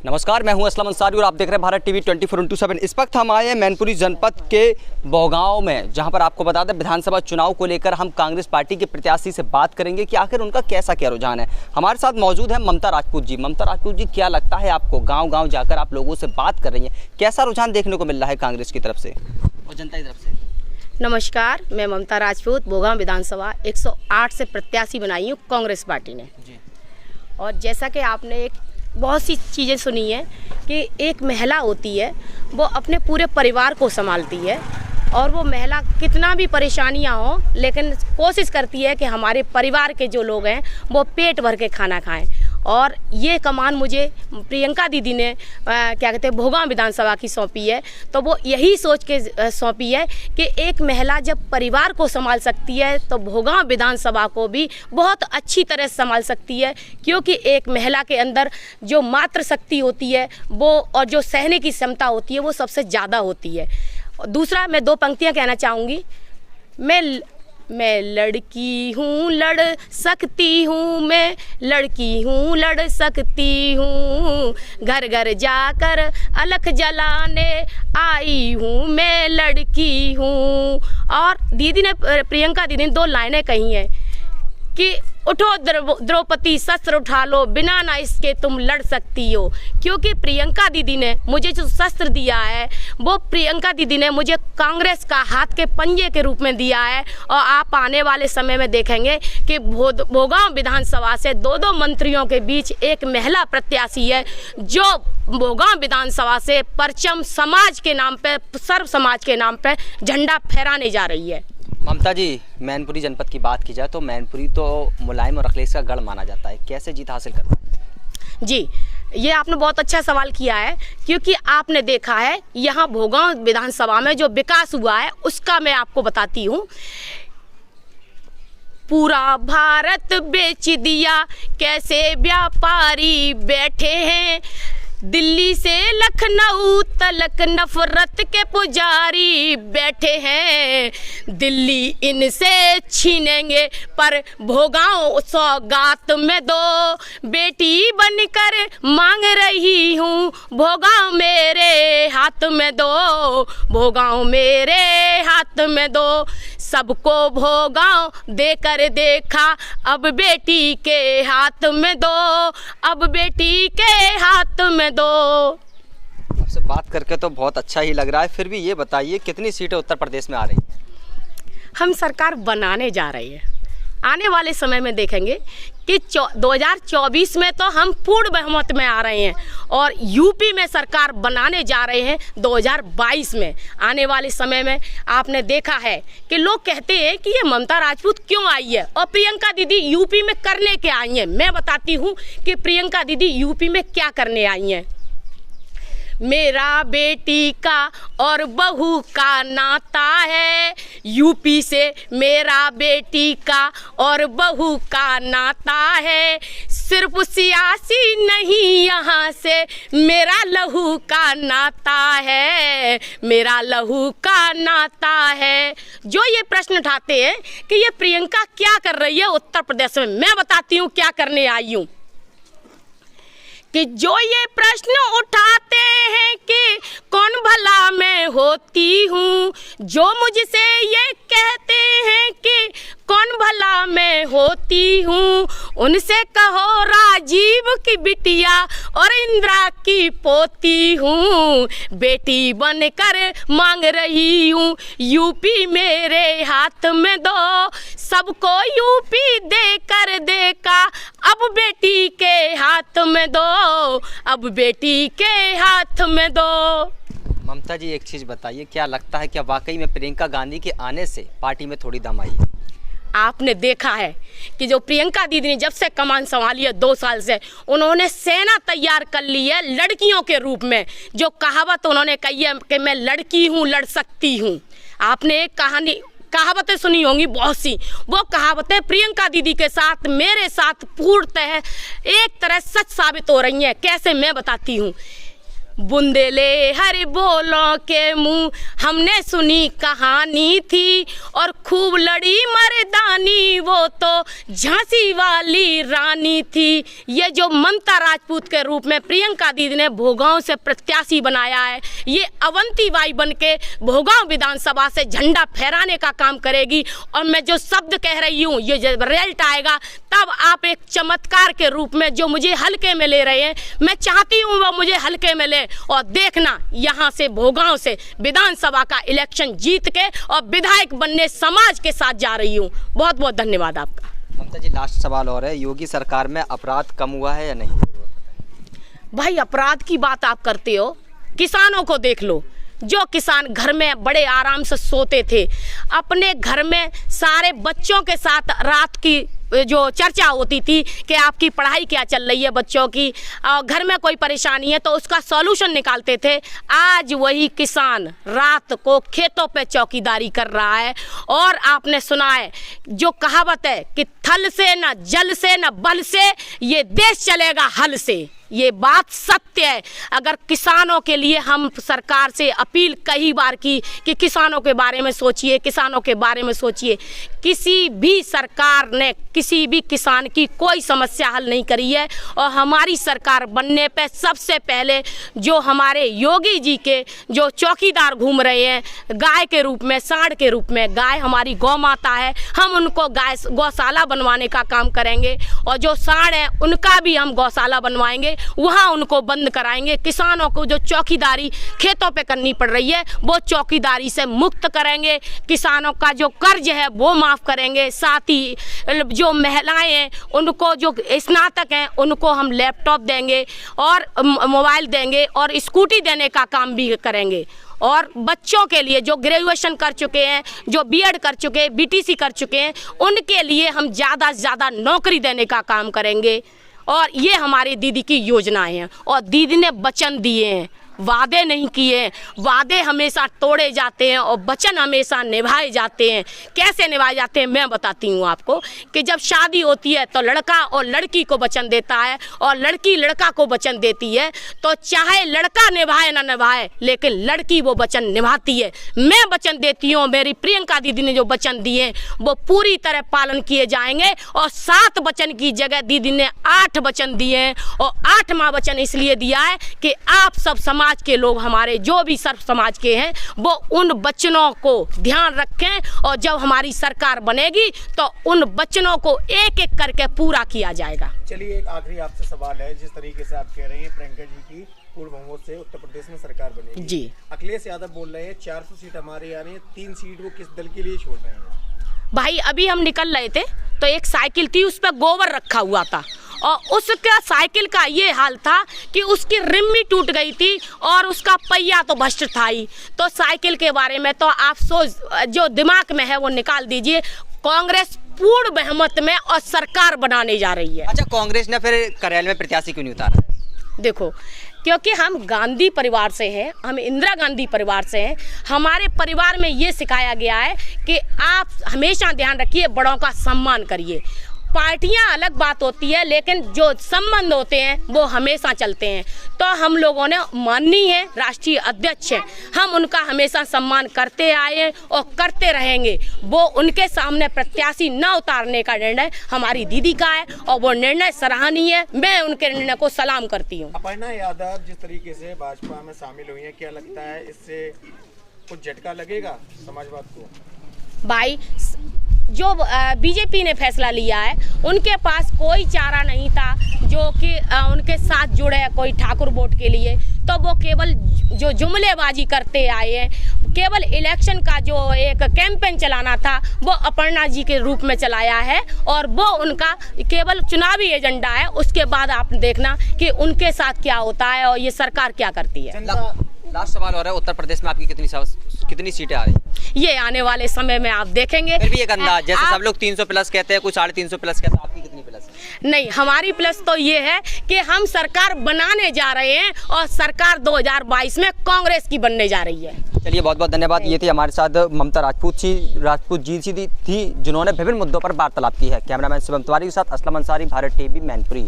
नमस्कार, मैं हूं असलम अंसारी और आप देख रहे हैं भारत टीवी 24/7। इस वक्त हम आए हैं मैनपुरी जनपद के बौगांव में, जहां पर आपको बता दें विधानसभा चुनाव को लेकर हम कांग्रेस पार्टी के प्रत्याशी से बात करेंगे कि आखिर उनका क्या रुझान है। हमारे साथ मौजूद है ममता राजपूत जी। ममता राजपूत जी, क्या लगता है आपको, गाँव जाकर आप लोगों से बात कर रही हैं, कैसा रुझान देखने को मिल रहा है कांग्रेस की तरफ से और जनता की तरफ से? नमस्कार, मैं ममता राजपूत, बौगांव विधानसभा 108 से प्रत्याशी बनाई हूँ कांग्रेस पार्टी ने जी। और जैसा कि आपने एक बहुत सी चीज़ें सुनी है कि एक महिला होती है वो अपने पूरे परिवार को संभालती है, और वो महिला कितना भी परेशानियां हो लेकिन कोशिश करती है कि हमारे परिवार के जो लोग हैं वो पेट भर के खाना खाएं। और ये कमान मुझे प्रियंका दीदी ने क्या कहते हैं बौगांव विधानसभा की सौंपी है, तो वो यही सोच के सौंपी है कि एक महिला जब परिवार को संभाल सकती है तो बौगांव विधानसभा को भी बहुत अच्छी तरह संभाल सकती है, क्योंकि एक महिला के अंदर जो मातृ शक्ति होती है वो और जो सहने की क्षमता होती है वो सबसे ज़्यादा होती है। दूसरा, मैं 2 पंक्तियाँ कहना चाहूँगी। मैं लड़की हूँ, लड़ सकती हूँ, मैं लड़की हूँ, लड़ सकती हूँ, घर घर जाकर अलख जलाने आई हूँ, मैं लड़की हूँ। और दीदी ने, प्रियंका दीदी ने 2 लाइनें कही हैं कि उठो द्रौपदी, शस्त्र उठा लो, बिना ना इसके तुम लड़ सकती हो। क्योंकि प्रियंका दीदी ने मुझे जो शस्त्र दिया है वो प्रियंका दीदी ने मुझे कांग्रेस का हाथ के पंजे के रूप में दिया है। और आप आने वाले समय में देखेंगे कि बौगांव विधानसभा से 2 मंत्रियों के बीच एक महिला प्रत्याशी है जो बौगांव विधानसभा से परचम समाज के नाम पे, सर्व समाज के नाम पे झंडा फहराने जा रही है। ममता जी, मैनपुरी जनपद की बात की जाए तो मैनपुरी तो मुलायम और अखिलेश का गढ़ माना जाता है, कैसे जीत हासिल करना है? जी, ये आपने बहुत अच्छा सवाल किया है, क्योंकि आपने देखा है यहाँ बौगांव विधानसभा में जो विकास हुआ है उसका मैं आपको बताती हूँ। पूरा भारत बेच दिया, कैसे व्यापारी बैठे हैं, दिल्ली से लखनऊ तलक नफरत के पुजारी बैठे हैं, दिल्ली इनसे छीनेंगे पर बौगांव सौगात में दो, बेटी बनकर मांग रही हूँ बौगांव मेरे हाथ में दो, बौगांव मेरे हाथ में दो। सबको बौगांव देकर देखा, अब बेटी के हाथ में दो, अब बेटी के हाथ में दो। आपसे बात करके तो बहुत अच्छा ही लग रहा है, फिर भी ये बताइए कितनी सीटें उत्तर प्रदेश में आ रही? हम सरकार बनाने जा रही है। आने वाले समय में देखेंगे कि 2024 में तो हम पूर्ण बहुमत में आ रहे हैं और यूपी में सरकार बनाने जा रहे हैं 2022 में। आने वाले समय में आपने देखा है कि लोग कहते हैं कि ये ममता राजपूत क्यों आई है और प्रियंका दीदी यूपी में करने क्या आई हैं। मैं बताती हूँ कि प्रियंका दीदी यूपी में क्या करने आई हैं। मेरा बेटी का और बहू का नाता है, यूपी से मेरा बेटी का और बहू का नाता है, सिर्फ सियासी नहीं यहाँ से मेरा लहू का नाता है, मेरा लहू का नाता है। जो ये प्रश्न उठाते हैं कि ये प्रियंका क्या कर रही है उत्तर प्रदेश में, मैं बताती हूँ क्या करने आई हूँ। कि जो ये प्रश्न उठाते हैं कि कौन भला मैं होती हूँ, जो मुझसे ये कहते हैं कि कौन भला मैं होती हूँ, उनसे कहो राजीव की बिटिया और इंदिरा की पोती हूँ, बेटी बनकर मांग रही हूँ यूपी मेरे हाथ में दो, सबको यूपी देकर देखा, अब बेटी के हाथ में दो, अब बेटी के हाथ में दो। ममता जी, एक चीज़ बताइए, क्या लगता है क्या वाकई में प्रियंका गांधी के आने से पार्टी में थोड़ी दम आई है? आपने देखा है कि जो प्रियंका दीदी ने जब से कमान संभाली है 2 साल से, उन्होंने सेना तैयार कर ली है लड़कियों के रूप में। जो कहावत उन्होंने कही है कि मैं लड़की हूँ, लड़ सकती हूँ, आपने एक कहावतें सुनी होंगी बहुत सी, वो कहावतें प्रियंका दीदी के साथ, मेरे साथ पूर्णतः एक तरह सच साबित हो रही हैं। कैसे, मैं बताती हूँ। बुंदेले हर बोलों के मुंह हमने सुनी कहानी थी, और खूब लड़ी मर्दानी वो तो झांसी वाली रानी थी। ये जो ममता राजपूत के रूप में प्रियंका दीदी ने भोगांव से प्रत्याशी बनाया है, ये अवंती बाई बन के भोगांव विधानसभा से झंडा फहराने का काम करेगी। और मैं जो शब्द कह रही हूँ, ये जब रिजल्ट आएगा तब आप एक चमत्कार के रूप में जो मुझे हल्के में ले रहे हैं, मैं चाहती हूँ वो मुझे हल्के में ले, और देखना यहाँ से भोगांव से विधानसभा का इलेक्शन जीत के और विधायक बनने समाज के साथ जा रही हूँ। बहुत बहुत धन्यवाद आपका। ममता जी, लास्ट सवाल और है, योगी सरकार में अपराध कम हुआ है या नहीं? भाई अपराध की बात आप करते हो, किसानों को देख लो। जो किसान घर में बड़े आराम से सोते थे, अपने घर में सारे बच्चों के साथ रात की जो चर्चा होती थी कि आपकी पढ़ाई क्या चल रही है बच्चों की, घर में कोई परेशानी है तो उसका सॉल्यूशन निकालते थे, आज वही किसान रात को खेतों पे चौकीदारी कर रहा है। और आपने सुना है जो कहावत है कि थल से न जल से न बल से ये देश चलेगा हल से, ये बात सत्य है। अगर किसानों के लिए हम सरकार से अपील कई बार की कि किसानों के बारे में सोचिए, किसानों के बारे में सोचिए, किसी भी सरकार ने किसी भी किसान की कोई समस्या हल नहीं करी है। और हमारी सरकार बनने पे सबसे पहले जो हमारे योगी जी के जो चौकीदार घूम रहे हैं गाय के रूप में, सांड के रूप में, गाय हमारी गौ माता है, हम उनको गौशाला बनवाने का काम करेंगे। और जो सांड है उनका भी हम गौशाला बनवाएंगे, वहाँ उनको बंद कराएंगे। किसानों को जो चौकीदारी खेतों पे करनी पड़ रही है वो चौकीदारी से मुक्त करेंगे। किसानों का जो कर्ज है वो माफ़ करेंगे। साथ ही जो महिलाएं हैं उनको, जो स्नातक हैं उनको हम लैपटॉप देंगे और मोबाइल देंगे और स्कूटी देने का काम भी करेंगे। और बच्चों के लिए जो ग्रेजुएशन कर चुके हैं, जो बीएड कर चुके हैं, बीटीसी कर चुके हैं, उनके लिए हम ज़्यादा से ज़्यादा नौकरी देने का काम करेंगे। और ये हमारी दीदी की योजनाएं हैं। और दीदी ने वचन दिए हैं, वादे नहीं किए। वादे हमेशा तोड़े जाते हैं और वचन हमेशा निभाए जाते हैं। कैसे निभाए जाते हैं मैं बताती हूँ आपको कि जब शादी होती है तो लड़का और लड़की को वचन देता है और लड़की लड़का को वचन देती है, तो चाहे लड़का निभाए ना निभाए लेकिन लड़की वो वचन निभाती है। मैं वचन देती हूँ, मेरी प्रियंका दीदी ने जो वचन दिए वो पूरी तरह पालन किए जाएंगे। और 7 वचन की जगह दीदी ने 8 वचन दिए हैं। और 8वां वचन इसलिए दिया है कि आप सब समाज के लोग, हमारे जो भी सर्व समाज के हैं, वो उन वचनों को ध्यान रखें। और जब हमारी सरकार बनेगी तो उन वचनों को एक एक करके पूरा किया जाएगा। चलिए, एक आखिरी आपसे सवाल है। जिस तरीके से आप कह रहे हैं प्रियंका जी की पूर्ण बहुमत से उत्तर प्रदेश में सरकार बनेगी जी, अखिलेश यादव बोल रहे हैं 400 सीट हमारे आ रही है, 3 सीट वो किस दल के लिए छोड़ रहे हैं? भाई अभी हम निकल रहे थे तो एक साइकिल थी, उस पर गोबर रखा हुआ था और उसका साइकिल का ये हाल था कि उसकी रिम भी टूट गई थी और उसका पहिया तो भ्रष्ट था ही। तो साइकिल के बारे में तो आप जो दिमाग में है वो निकाल दीजिए। कांग्रेस पूर्ण बहुमत में और सरकार बनाने जा रही है। अच्छा, कांग्रेस ने फिर करेल में प्रत्याशी क्यों नहीं उतारा? देखो, क्योंकि हम गांधी परिवार से हैं, हम इंदिरा गांधी परिवार से हैं। हमारे परिवार में ये सिखाया गया है कि आप हमेशा ध्यान रखिए, बड़ों का सम्मान करिए। पार्टियां अलग बात होती है लेकिन जो संबंध होते हैं वो हमेशा चलते हैं। तो हम लोगों ने माननीय है राष्ट्रीय अध्यक्ष हैं, हम उनका हमेशा सम्मान करते आए हैं और करते रहेंगे। वो उनके सामने प्रत्याशी न उतारने का निर्णय हमारी दीदी का है और वो निर्णय सराहनीय है। मैं उनके निर्णय को सलाम करती हूँ। अपर्णा यादव जिस तरीके से भाजपा में शामिल हुई है, क्या लगता है इससे कुछ झटका लगेगा समाजवाद को? भाई जो बीजेपी ने फैसला लिया है, उनके पास कोई चारा नहीं था जो कि उनके साथ जुड़े कोई ठाकुर वोट के लिए, तो वो केवल जो जुमलेबाजी करते आए हैं। केवल इलेक्शन का जो एक कैंपेन चलाना था वो अपर्णा जी के रूप में चलाया है और वो उनका केवल चुनावी एजेंडा है। उसके बाद आप देखना कि उनके साथ क्या होता है और ये सरकार क्या करती है। लास्ट सवाल हो रहा है, उत्तर प्रदेश में आपकी कितनी सीटें आ रही? ये आने वाले समय में आप देखेंगे। फिर भी एक अंदाज, जैसे सब लोग 300 प्लस कहते हैं, कुछ 350 प्लस कहते हैं, आपकी कितनी प्लस है? नहीं, हमारी प्लस तो ये है कि हम सरकार बनाने जा रहे हैं और सरकार 2022 में कांग्रेस की बनने जा रही है। चलिए, बहुत बहुत धन्यवाद। ये थी हमारे साथ ममता राजपूत जी थी जिन्होंने विभिन्न मुद्दों पर वार्तालाप की है। कैमरामैन शिवम तिवारी के साथ असलम अंसारी, भारत टीवी, मैनपुरी।